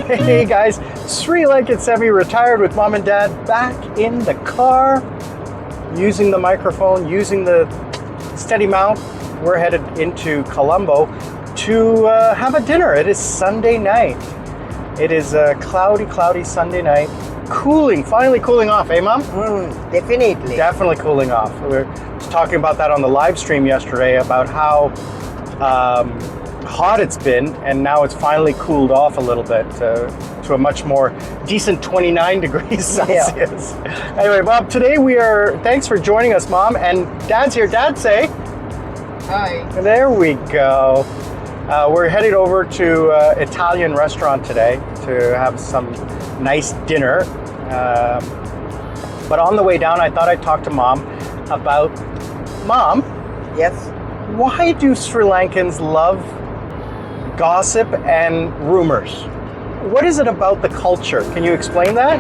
Hey guys, Sri Lankan semi-retired with mom and dad back in the car, using the microphone, using the steady mount. We're headed into Colombo to have a dinner. It is Sunday night. It is a cloudy Sunday night. Cooling, finally cooling off, eh Mom? Definitely. Definitely cooling off. We were just talking about that on the live stream yesterday, about how hot it's been, and now it's finally cooled off a little bit to a much more decent 29 degrees Celsius. Yeah. Anyway, Bob, today thanks for joining us, Mom, and Dad's here. Dad, say hi. There we go. We're headed over to Italian restaurant today to have some nice dinner. But on the way down, I thought I'd talk to Mom about, Mom? Yes? Why do Sri Lankans love gossip and rumors? What is it about the culture? Can you explain that?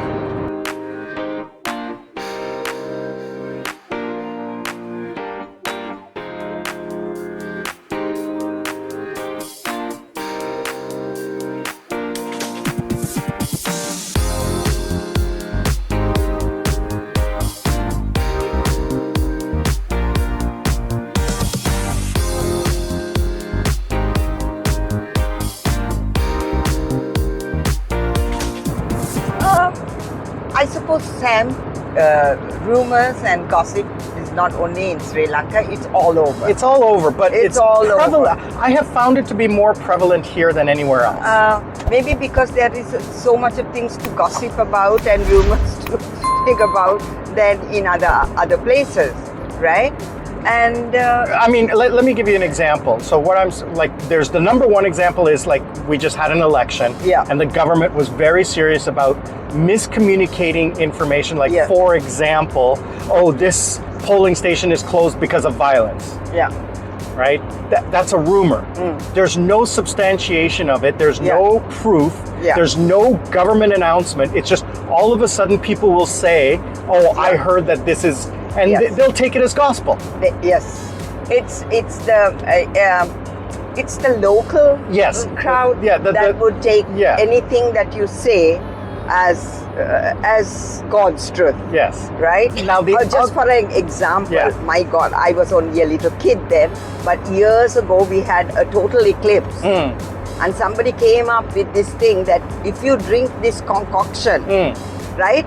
I suppose, Sam, rumors and gossip is not only in Sri Lanka, it's all over. It's all over, but it's all prevalent. over. I have found it to be more prevalent here than anywhere else. Maybe because there is so much of things to gossip about and rumors to think about than in other places, right? And I mean, let me give you an example. So what I'm like, there's the number one example is like we just had an election, and the government was very serious about miscommunicating information. Like, for example, oh, this polling station is closed because of violence. Yeah. Right? That's a rumor. There's no substantiation of it. There's no proof. There's no government announcement. It's just all of a sudden people will say, oh, I heard that this is, and they'll take it as gospel. Yes. It's the local crowd that would take anything that you say as God's truth. Yes. Right? Now, just for an example, my God, I was only a little kid then, but years ago we had a total eclipse. And somebody came up with this thing that if you drink this concoction, right,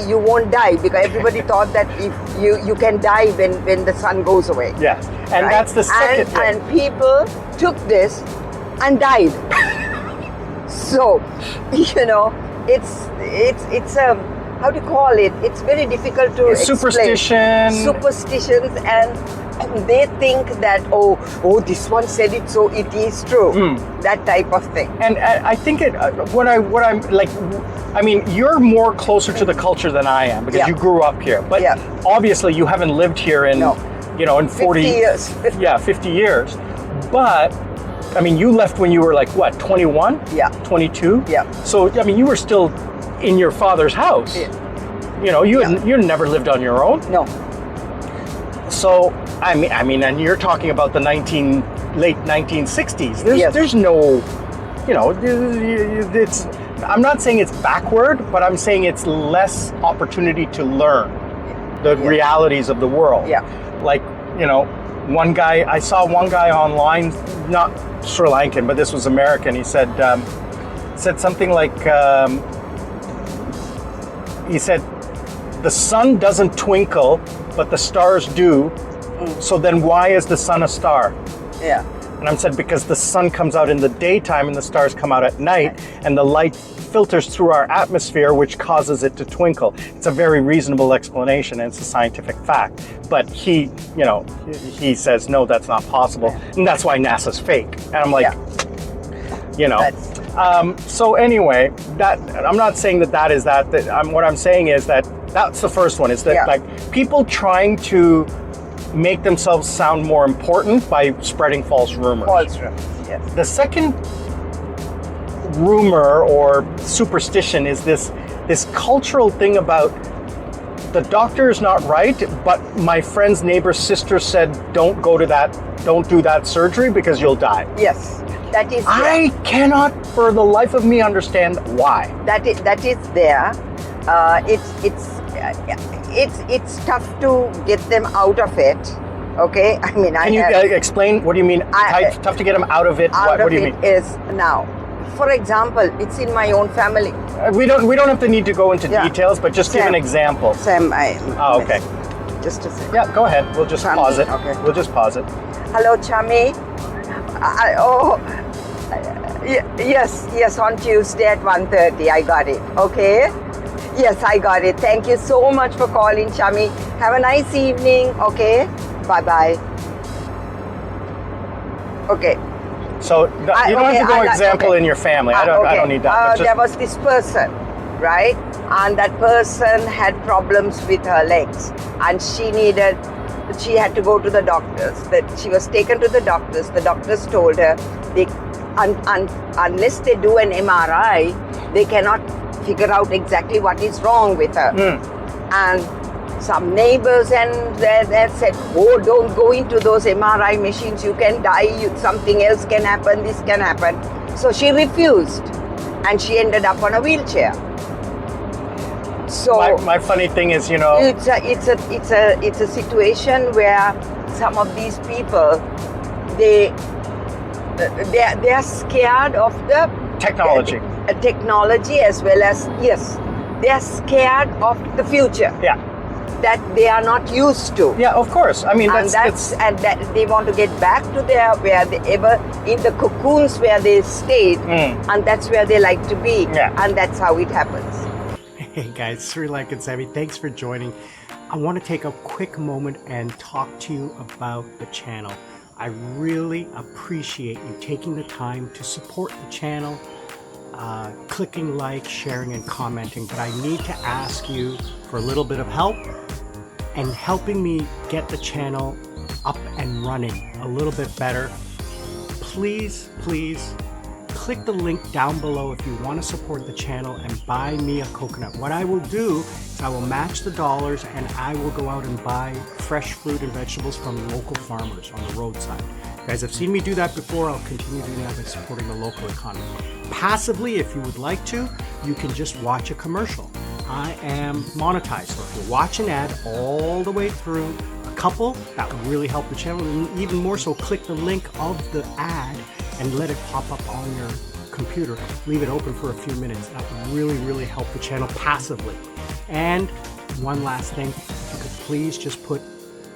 you won't die, because everybody thought that if you can die when the sun goes away. Yes. And that's the second thing. And people took this and died. So, you know, it's how do you call it? It's very difficult to explain. Superstitions, and they think that oh, this one said it, so it is true. That type of thing. And I think what I'm like, I mean, you're more closer to the culture than I am because you grew up here. But obviously, you haven't lived here in in 50 years. 50 years. But I mean, you left when you were like, what, 21? 22? So, I mean, you were still in your father's house. You know, you had never lived on your own. No. So, I mean, and you're talking about the late 1960s. There's no, you know, it's, I'm not saying it's backward, but I'm saying it's less opportunity to learn the realities of the world. Like, you know, I saw one guy online, not Sri Lankan, but this was American. He said something like, he said, the sun doesn't twinkle, but the stars do. So then why is the sun a star? And I said, because the sun comes out in the daytime and the stars come out at night, and the light filters through our atmosphere, which causes it to twinkle. It's a very reasonable explanation, and it's a scientific fact. But he says, no, that's not possible. And that's why NASA's fake. And I'm like, you know. So anyway, that I'm not saying that is that. What I'm saying is that's the first one, is that like people trying to make themselves sound more important by spreading false rumors. False rumors, yes. The second rumor or superstition is this cultural thing about the doctor is not right, but my friend's neighbor's sister said, don't do that surgery because you'll die. Yes, that is there. I cannot for the life of me understand why. That is there. It's tough to get them out of it. Okay, I mean, Can you explain what do you mean? Tough to get them out of it. What do you mean? Is now, for example, it's in my own family. We don't have to need to go into details, but just give an example. Sam, okay. Just a second. Yeah, go ahead. We'll just pause it. Okay. We'll just pause it. Hello, Chami. Yes, on Tuesday at 1:30. I got it. Okay. Yes, I got it. Thank you so much for calling, Chami. Have a nice evening. Okay. Bye-bye. Okay. So you don't have to go example in your family. I don't need that. There was this person, right? And that person had problems with her legs, and she had to go to the doctors. She was taken to the doctors. The doctors told her unless they do an MRI, they cannot figure out exactly what is wrong with her. And some neighbors and they said, oh, don't go into those MRI machines, you can die, something else can happen, this can happen. So she refused, and she ended up on a wheelchair. So my funny thing is, it's a situation where some of these people they are scared of the technology as well as they are scared of the future. Yeah. That they are not used to. Yeah, of course. I mean, and that they want to get back to in the cocoons where they stayed, and that's where they like to be, and that's how it happens. Hey guys, Sri Lankan Sammy, thanks for joining. I want to take a quick moment and talk to you about the channel. I really appreciate you taking the time to support the channel, clicking like, sharing, and commenting, but I need to ask you for a little bit of help and helping me get the channel up and running a little bit better. Please click the link down below if you want to support the channel and buy me a coconut. What I will do is I will match the dollars and I will go out and buy fresh fruit and vegetables from local farmers on the roadside. You guys have seen me do that before. I'll continue doing that by supporting the local economy. Passively, if you would like to, you can just watch a commercial. I am monetized, so if you watch an ad all the way through, a couple, that would really help the channel. And even more so, click the link of the ad and let it pop up on your computer. Leave it open for a few minutes. That would really help the channel passively. And one last thing, if you could please just put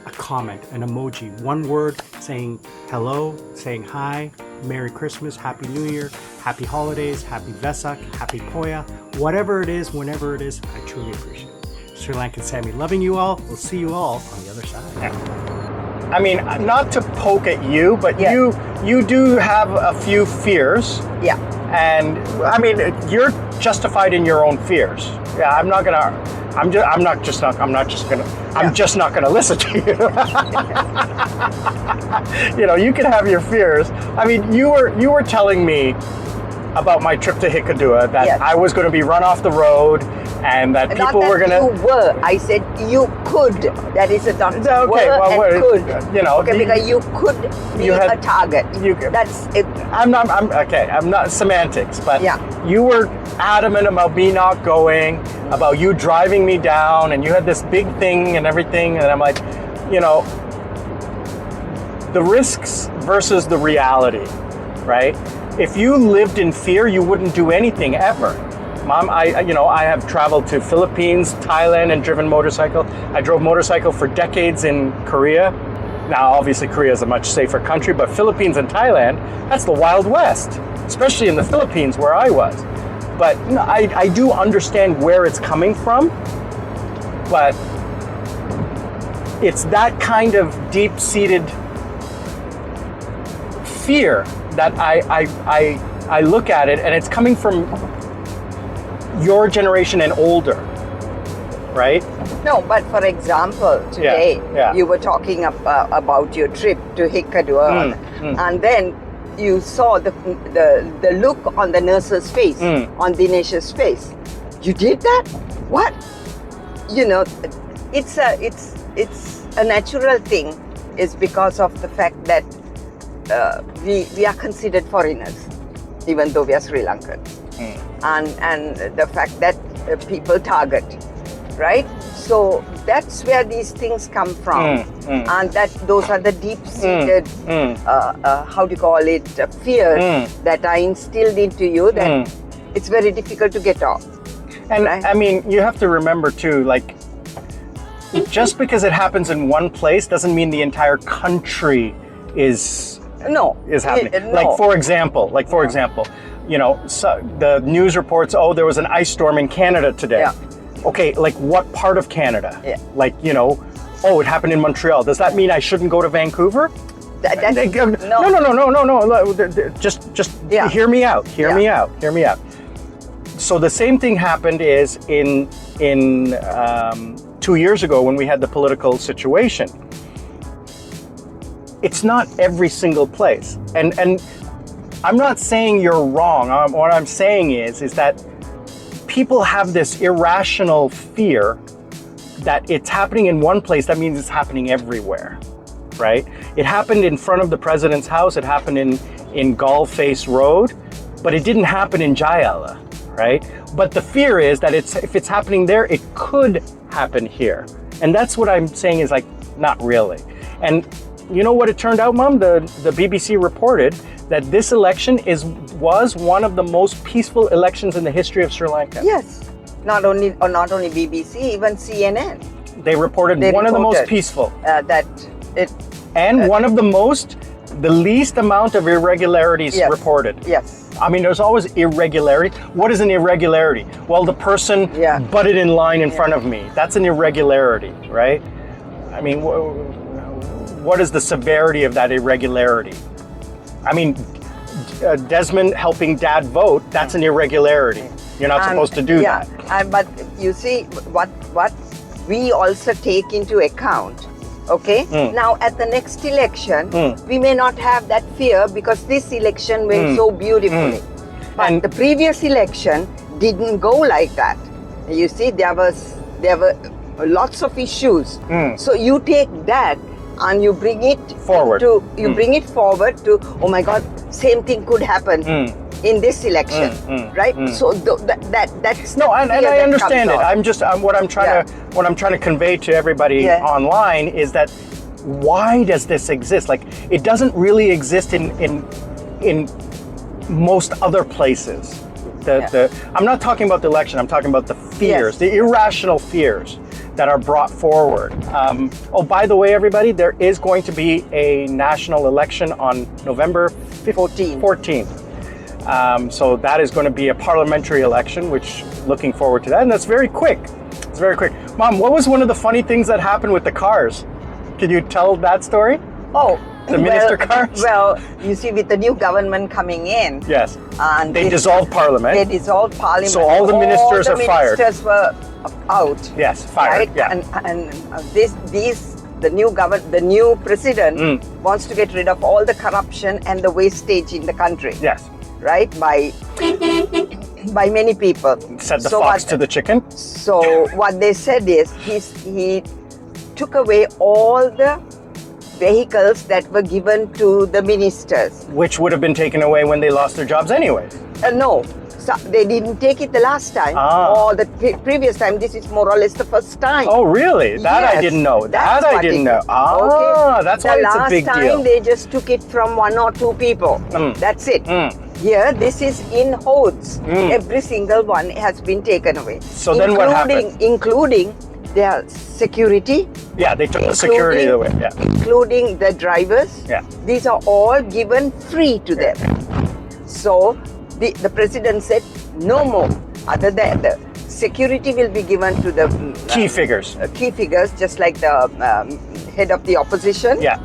a comment, an emoji, one word saying hello, saying hi, Merry Christmas, Happy New Year, Happy Holidays, Happy Vesak, Happy Poya, whatever it is, whenever it is, I truly appreciate it. Sri Lankan Sammy, loving you all. We'll see you all on the other side. I mean, not to poke at you, but you do have a few fears. Yeah. And I mean, you're justified in your own fears. Yeah, I'm just not gonna listen to you. You can have your fears. I mean, you were telling me about my trip to Hikkaduwa that I was going to be run off the road and that people were going to... You were. I said you could. That is a term. Okay, could. Okay, because you could be a target. That's it. I'm not semantics, but you were adamant about me not going, about you driving me down, and you had this big thing and everything, and I'm like, the risks versus the reality, right? If you lived in fear, you wouldn't do anything ever. Mom, I have traveled to Philippines, Thailand, and driven motorcycle. I drove motorcycle for decades in Korea. Now, obviously, Korea is a much safer country, but Philippines and Thailand, that's the Wild West, especially in the Philippines where I was. But I do understand where it's coming from, but it's that kind of deep-seated fear that I look at it, and it's coming from your generation and older, right? No, but for example, today you were talking about your trip to Hikkaduwa, and then you saw the look on the nurse's face, on Dinesh's face. You did that? What? it's a natural thing. Is because of the fact that we are considered foreigners, even though we are Sri Lankan, and the fact that people target, right? So that's where these things come from, and those are the deep-seated, how do you call it, fears that are instilled into you that it's very difficult to get off. And right? I mean, you have to remember too, like, just because it happens in one place doesn't mean the entire country is happening. Like for example, you know, so the news reports, oh, there was an ice storm in Canada today. Yeah. Okay, like what part of Canada? Yeah. Like, you know, oh, it happened in Montreal. Does that mean I shouldn't go to Vancouver? No. Just hear me out. Hear me out. So the same thing happened is in 2 years ago when we had the political situation. It's not every single place. And I'm not saying you're wrong. What I'm saying is that people have this irrational fear that it's happening in one place, that means it's happening everywhere, right? It happened in front of the president's house, it happened in Gullface Road, but it didn't happen in Jayala, right? But the fear is that if it's happening there, it could happen here. And that's what I'm saying is like, not really. And you know what it turned out, Mom? The BBC reported that this election was one of the most peaceful elections in the history of Sri Lanka. Yes, not only BBC, even CNN. They reported one of the most peaceful. One of the least amount of irregularities reported. Yes. I mean, there's always irregularity. What is an irregularity? Well, the person butted in line in front of me. That's an irregularity, right? I mean, what is the severity of that irregularity? I mean, Desmond helping Dad vote, that's an irregularity. You're not supposed to do that. But you see, what we also take into account, okay? Now, at the next election, we may not have that fear because this election went so beautifully. But the previous election didn't go like that. You see, there were lots of issues. So you take that and you bring it forward. Bring it forward to, oh my God, same thing could happen in this election, right? So that's no, and I understand it. What I'm trying to convey to everybody online is that why does this exist? Like, it doesn't really exist in most other places. I'm not talking about the election. I'm talking about the fears, the irrational fears that are brought forward. Oh, by the way, everybody, there is going to be a national election on November 14th. So that is going to be a parliamentary election, which looking forward to that. And that's very quick. It's very quick. Mom, what was one of the funny things that happened with the cars? Can you tell that story? Oh, the minister cars? Well, you see, with the new government coming in. Yes. And they dissolved parliament. They dissolved parliament. So all the ministers are fired. All the ministers were out. Yes, fired. Right? Yeah. And the new president wants to get rid of all the corruption and the wastage in the country. Yes. Right? By many people. Said the fox to the chicken. So what they said is he took away all the vehicles that were given to the ministers. Which would have been taken away when they lost their jobs anyways. No. So they didn't take it the last time or the previous time. This is more or less the first time. Oh, really? That I didn't know. That I didn't know. That's why it's a big deal. The last time they just took it from one or two people. That's it. Here, this is in hordes. Every single one has been taken away. So then what happened? Including their security. Yeah, they took the security away. Yeah. Including the drivers. Yeah. These are all given free to them. So the president said no more. Other than the security will be given to the key figures. Key figures, just like the head of the opposition. Yeah.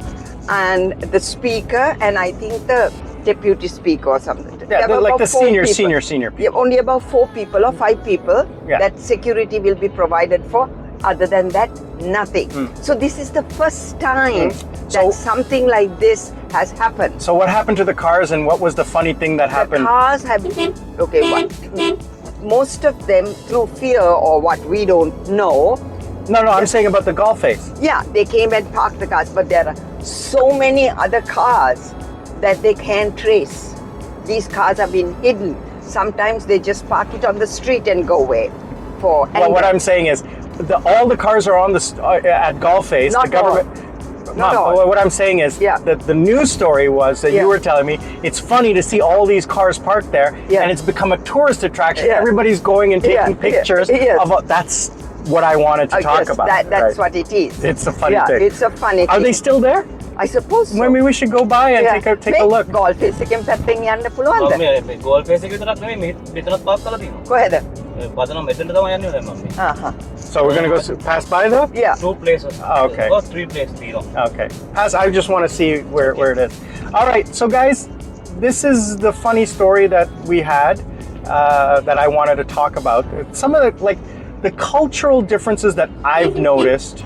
And the speaker, and I think the deputy speaker or something. Yeah, like the senior people. Yeah, only about 4 people or 5 people that security will be provided for. Other than that, nothing. So this is the first time that something like this has happened. So what happened to the cars, and what was the funny thing that happened? The cars have most of them, through fear or what we don't know, No, I'm saying about the golf face. Yeah, they came and parked the cars, but there are so many other cars that they can't trace. These cars have been hidden. Sometimes they just park it on the street and go away. Well, what I'm saying is, all the cars are on at golf face. Not the government. all. What I'm saying is that the news story was that you were telling me it's funny to see all these cars parked there, and it's become a tourist attraction. Everybody's going and taking pictures of that's what I wanted to talk about. That's what it is. It's a funny thing. It's a funny thing. Are they still there? I suppose so. Maybe we should go by and take a look. Golf face එකෙන් පැත්තෙන් යන්න පුළුවන්ද? මේ goal face එක විතරක් නෙමෙයි මෙතනත් Park කරලා තියෙනවා. කොහෙද? පදනම් මෙතනට තමයි යන්නේ දැන් මම. So we're going to go pass by though? Yeah. 2 places. Oh, okay. Or 3 places තියෙනවා. Okay. I just want to see where it is. All right. So guys, this is the funny story that we had that I wanted to talk about. Some of the cultural differences that I've noticed.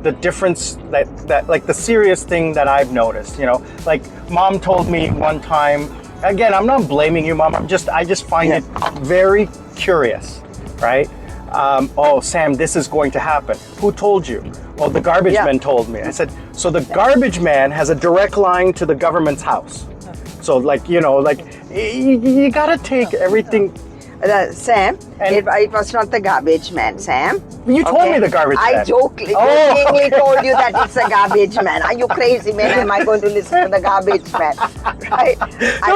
The difference that like the serious thing that I've noticed, like Mom told me one time, again, I'm not blaming you, Mom. I just find it very curious, right? Oh, Sam, this is going to happen. Who told you? Oh, the garbage man told me. I said, so the garbage man has a direct line to the government's house. So you gotta take everything. Sam, it was not the garbage man, Sam. You told me the garbage man. I jokingly told you that it's a garbage man. Are you crazy, man? Am I going to listen to the garbage man? Right?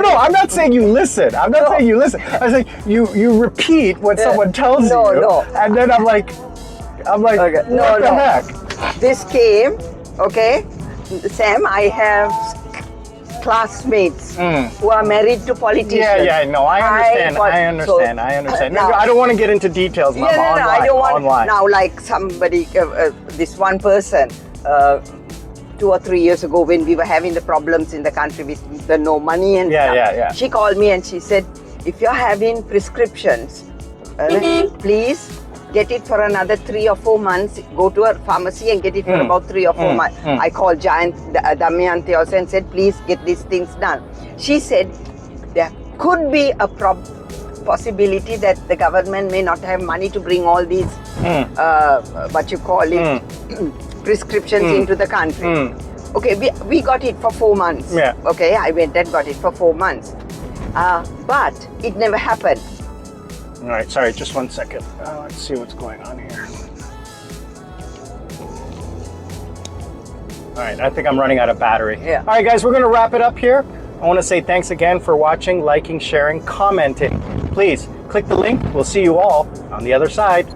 No, I'm not saying you listen. I'm not saying you listen. I'm saying you repeat what someone tells you. No. And then I'm like, okay. what the heck? This came, okay? Sam, I have classmates who are married to politicians. No, I understand. I understand. Now, I don't want to get into details, Mama. No, I don't want. Online. Now, like somebody, this one person, 2 or 3 years ago, when we were having the problems in the country with the no money and stuff, she called me and she said, if you're having prescriptions, please get it for another 3 or 4 months. Go to a pharmacy and get it for about 3 or 4 months. I called Giant Damayanti also and said, please get these things done. She said there could be a possibility that the government may not have money to bring all these, prescriptions into the country. Okay, we got it for 4 months. Okay, I went and got it for 4 months. But it never happened. All right, sorry, just 1 second. Let's see what's going on here. All right, I think I'm running out of battery. Yeah. All right, guys, we're going to wrap it up here. I want to say thanks again for watching, liking, sharing, commenting. Please click the link. We'll see you all on the other side.